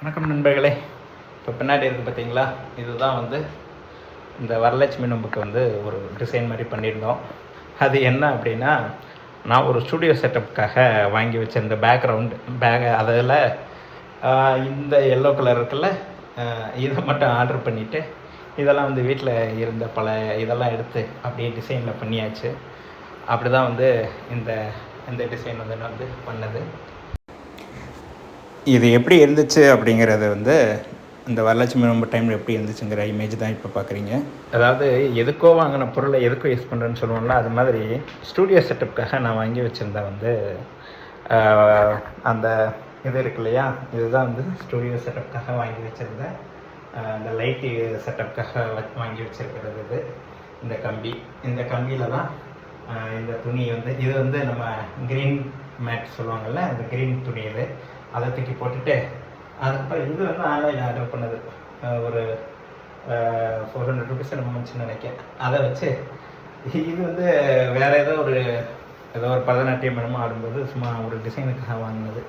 வணக்கம் நண்பர்களே. இப்போ பின்னாடி இருக்குது பார்த்தீங்களா, இதுதான் வந்து இந்த வரலட்சுமி நோம்புக்கு வந்து ஒரு டிசைன் மாதிரி பண்ணியிருந்தோம். அது என்ன அப்படின்னா, நான் ஒரு ஸ்டூடியோ செட்டப்புக்காக வாங்கி வச்சுருந்த பேக் அதில் இந்த எல்லோ கலர் இருக்குல்ல, இதை மட்டும் ஆர்டர் பண்ணிவிட்டு இதெல்லாம் வந்து வீட்டில் இருந்த பல இதெல்லாம் எடுத்து அப்படியே டிசைனில் பண்ணியாச்சு. அப்படி தான் வந்து இந்த இந்த டிசைன் வந்து நான் வந்து பண்ணது. இது எப்படி இருந்துச்சு அப்படிங்கிறது வந்து இந்த வரலட்சுமி நோம்பு டைமில் எப்படி இருந்துச்சுங்கிற இமேஜ் தான் இப்போ பார்க்குறீங்க. அதாவது எதுக்கோ வாங்கின பொருளை எதுக்கோ யூஸ் பண்ணுறேன்னு சொல்லுவோம்ல, அது மாதிரி ஸ்டூடியோ செட்டப்புக்காக நான் வாங்கி வச்சுருந்தேன் வந்து அந்த இது இருக்கு இல்லையா, இதுதான் வந்து ஸ்டூடியோ செட்டப்புக்காக வாங்கி வச்சுருந்தேன். இந்த லைட்டு செட்டப்புக்காக வாங்கி வச்சுருக்கிறது இது. இந்த கம்பியில் தான் இந்த துணி வந்து இது வந்து நம்ம க்ரீன் மேட் சொல்லுவாங்கள்ல, அந்த க்ரீன் துணி இது அதை தூக்கி போட்டுட்டு, அதுக்கப்புறம் இது வந்து ஆன்லைனில் ஆர்டர் பண்ணது ஒரு 400 ருபீஸ் நம்ம வந்துச்சுன்னு நினைக்கிறேன். அதை வச்சு இது வந்து வேறு ஏதோ ஒரு பரதநாட்டியம் என்னமோ ஆடும்போது சும்மா ஒரு டிசைனுக்காக வாங்கினது.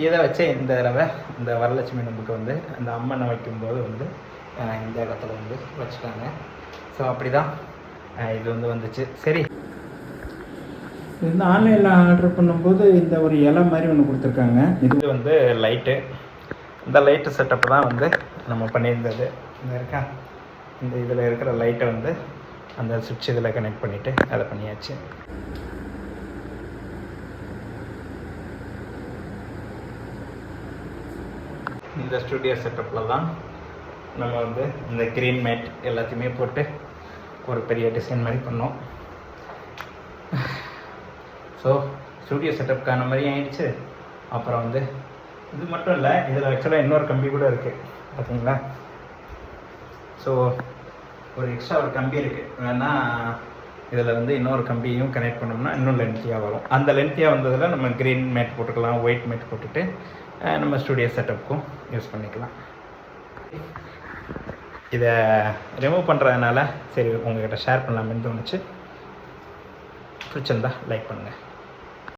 இதை வச்சு இந்த தடவை இந்த வரலட்சுமி நோம்புக்கு வந்து அந்த அம்மனை வைக்கும்போது வந்து இந்த இடத்துல வந்து வச்சுட்டாங்க. ஸோ அப்படி தான் இது வந்து வந்துச்சு. சரி, இது வந்து ஆன்லைனில் ஆர்டர் பண்ணும்போது இந்த ஒரு இலை மாதிரி ஒன்று கொடுத்துருக்காங்க. இது வந்து லைட்டு. இந்த லைட்டு செட்டப்பு தான் வந்து நம்ம பண்ணியிருந்தது. இந்த இருக்கா, இந்த இதில் இருக்கிற லைட்டை வந்து அந்த சுவிட்ச் இதில் கனெக்ட் பண்ணிவிட்டு அதை பண்ணியாச்சு. இந்த ஸ்டூடியோ செட்டப்பில் தான் நம்ம வந்து இந்த க்ரீன் மேட் எல்லாத்தையுமே போட்டு ஒரு பெரிய டிசைன் மாதிரி பண்ணோம். ஸோ ஸ்டூடியோ செட்டப்புக்கான மாதிரி ஆயிடுச்சு. அப்புறம் வந்து இது மட்டும் இல்லை, இதில் ஆக்சுவலாக இன்னொரு கம்பி கூட இருக்குது பார்த்தீங்களா. ஸோ ஒரு எக்ஸ்ட்ரா ஒரு கம்பி இருக்குது, வேணால் இதில் வந்து இன்னொரு கம்பியும் கனெக்ட் பண்ணோம்னா இன்னும் லென்த்தியாக வரும். அந்த லென்த்தியாக வந்ததில் நம்ம க்ரீன் மேட் போட்டுக்கலாம், ஒயிட் மேட் போட்டுட்டு நம்ம ஸ்டூடியோ செட்டப்புக்கும் யூஸ் பண்ணிக்கலாம். இதை ரிமூவ் பண்ணுறதுனால சரி உங்கள்கிட்ட ஷேர் பண்ணலாமேன்னு தோணுச்சு. பிடிச்சிருந்தா லைக் பண்ணுங்கள்.